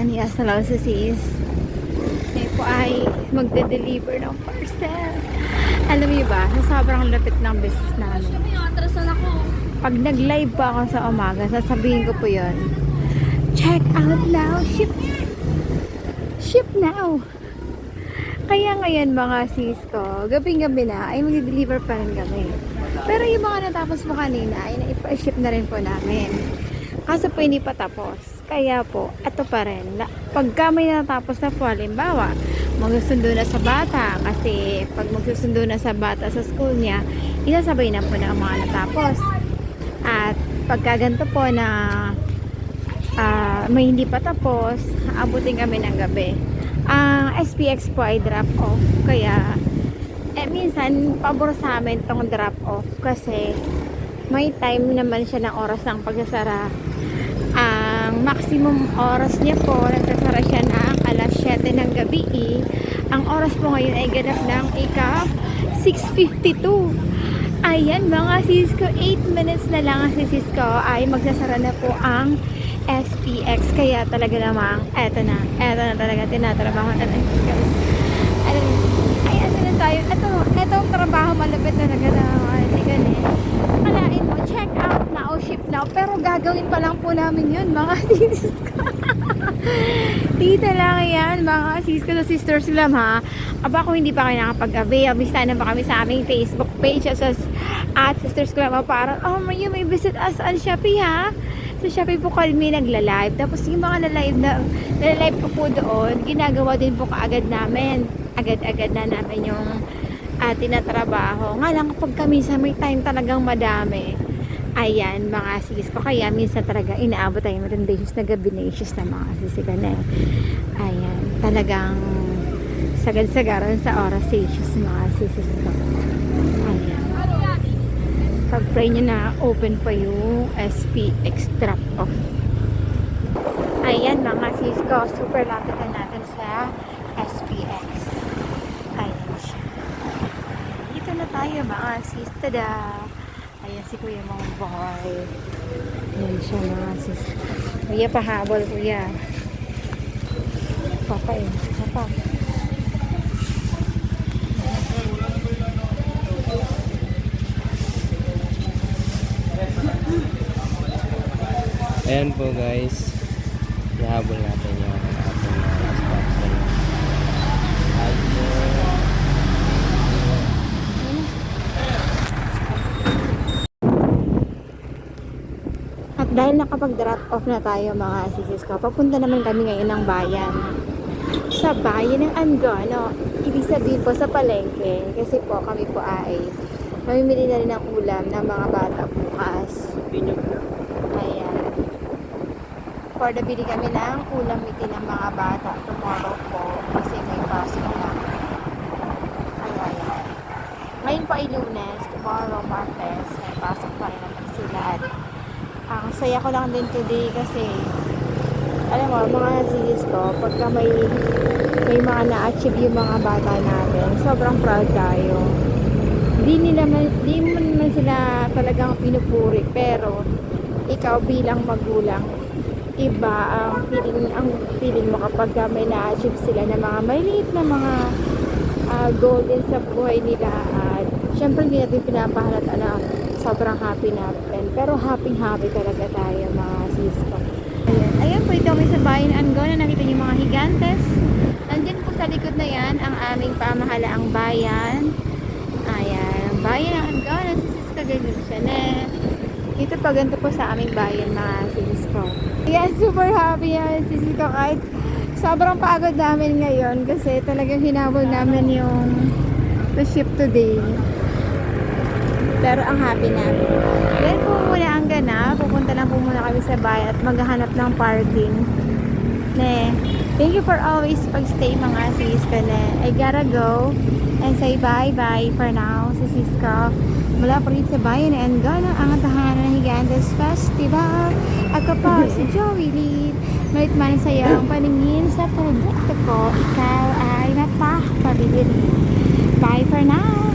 Yes, hello si sis. Ngayon po ay magde-deliver ng parcel. Alam niyo ba, sa sobrang lapit ng business namin. Sabi nga, atrasan ako. Pag nag-live po ako sa umaga, sasabihin ko po yun. Check out now, ship. Ship now. Kaya ngayon mga sis ko, gabing-gabi na, ay mag-deliver pa rin kami. Pero yung mga natapos mo kanina, ay naipa-ship na rin po namin. Kaso po hindi pa tapos. Kaya po, ito pa rin. Pagka may natapos na po, halimbawa, magsusundo na sa bata. Kasi pag magsusundo na sa bata sa school niya, isasabay na po na ang mga natapos. At pagka ganito po na may hindi pa tapos, abutin kami ng gabi. Ang SPX po ay drop off. Kaya, minsan, pabor sa amin tong drop off. Kasi, may time naman siya ng oras ng pagsasara. Ang maximum oras niya po, nagsasara siya ng alas 7 ng gabi. Ang oras po ngayon ay ganap ng 6:52. Ayan mga sis ko, 8 minutes na lang ang sis ko ay magsasara na po ang SPX. Kaya talaga namang eto na talaga tinatrabaho na ng sis ko. Ay ano na tayo, etong trabaho malapit na nagagawa. Kalain mo, check out now, ship now. Pero gagawin pa lang po namin yun, mga sis ko. Tita lang yan, mga sis ko, sisters lang ha. Aba kung hindi pa kayo nakapag-avail, bista na ba kami sa aming Facebook page at sisters ko lang para, oh you may visit us on Shopee ha. Sa Shopee po kami nagla-live. Tapos yung mga na-live ko po doon, ginagawa din po kaagad namin. Agad-agad na namin yung tinatrabaho. Nga lang kapag kami sa may time talagang madami. Ayan, mga sis ko. Kaya minsan talaga inaabot tayo matindasious na gabinacious na mga sis ko na. Ayan, talagang sagad-sagaran sa oras sis mga sis ko. Ayan. Pag-pray nyo na open pa yung SPX drop off. Ayan mga sis ko. Super lapit na natin sa SPX. Ayan siya. Dito na tayo mga sis. Tada! Ayan si Kuya mga boy. Ayan siya mga sis. Kuya pahabol kuya. Papa eh. Papa. Ayan po guys, ihabol natin yung ating last parcel. At dahil nakapag-drop off na tayo mga sis ko, papunta naman kami ngayon ng bayan. Sa bayan ng Angono. Ibig sabihin po sa palengke. Kasi po kami po ay mamimili na rin ng ulam ng mga bata bukas. Ayan. For the bili kami ng ulam itin ng mga bata tomorrow po. Kasi may pasok na. Ayan. Ngayon po ay Lunes. Tomorrow, Martes. May pasok pa rin naman sila. At ang saya ko lang din today kasi alam mo, mga sis ko, pagka may mga na-achieve yung mga bata natin, sobrang proud tayo. Di mo naman sila talagang pinupuri, pero ikaw bilang magulang, iba ang feeling mo kapag may na-achieve sila na mga maliit na mga goal din sa buhay nila. At syempre hindi natin pinapahalata na sobrang happy natin, pero happy talaga tayo mga sis ko. Ayan po, ito kami sa bayan Angono. Nakita niyo mga higantes. Nandyan po sa likod na yan ang aming pamahalaang bayan. Ayan, ang bayan ng Angono. Sis ko, ganyan siya na. Ito pa ganito po sa aming bayan mga sis ko. Ayan, super happy yan sis ko. Kahit sobrang pagod namin ngayon kasi talagang hinabol namin yung to ship today. Pero ang happy namin. Then po muna ang ganap. Pupunta lang po muna kami sa bayan at maghahanap ng parking. Thank you for always pag-stay mga sis ko na. I gotta go and say bye-bye for now sa sis ko. Mula po rin sa bayan na Angono, ang tahanan ng Higantes Festival. Ako po si Joey Lee. Malit man saya ang paningin sa produkto ko. Ikaw ay napakapabili. Bye for now!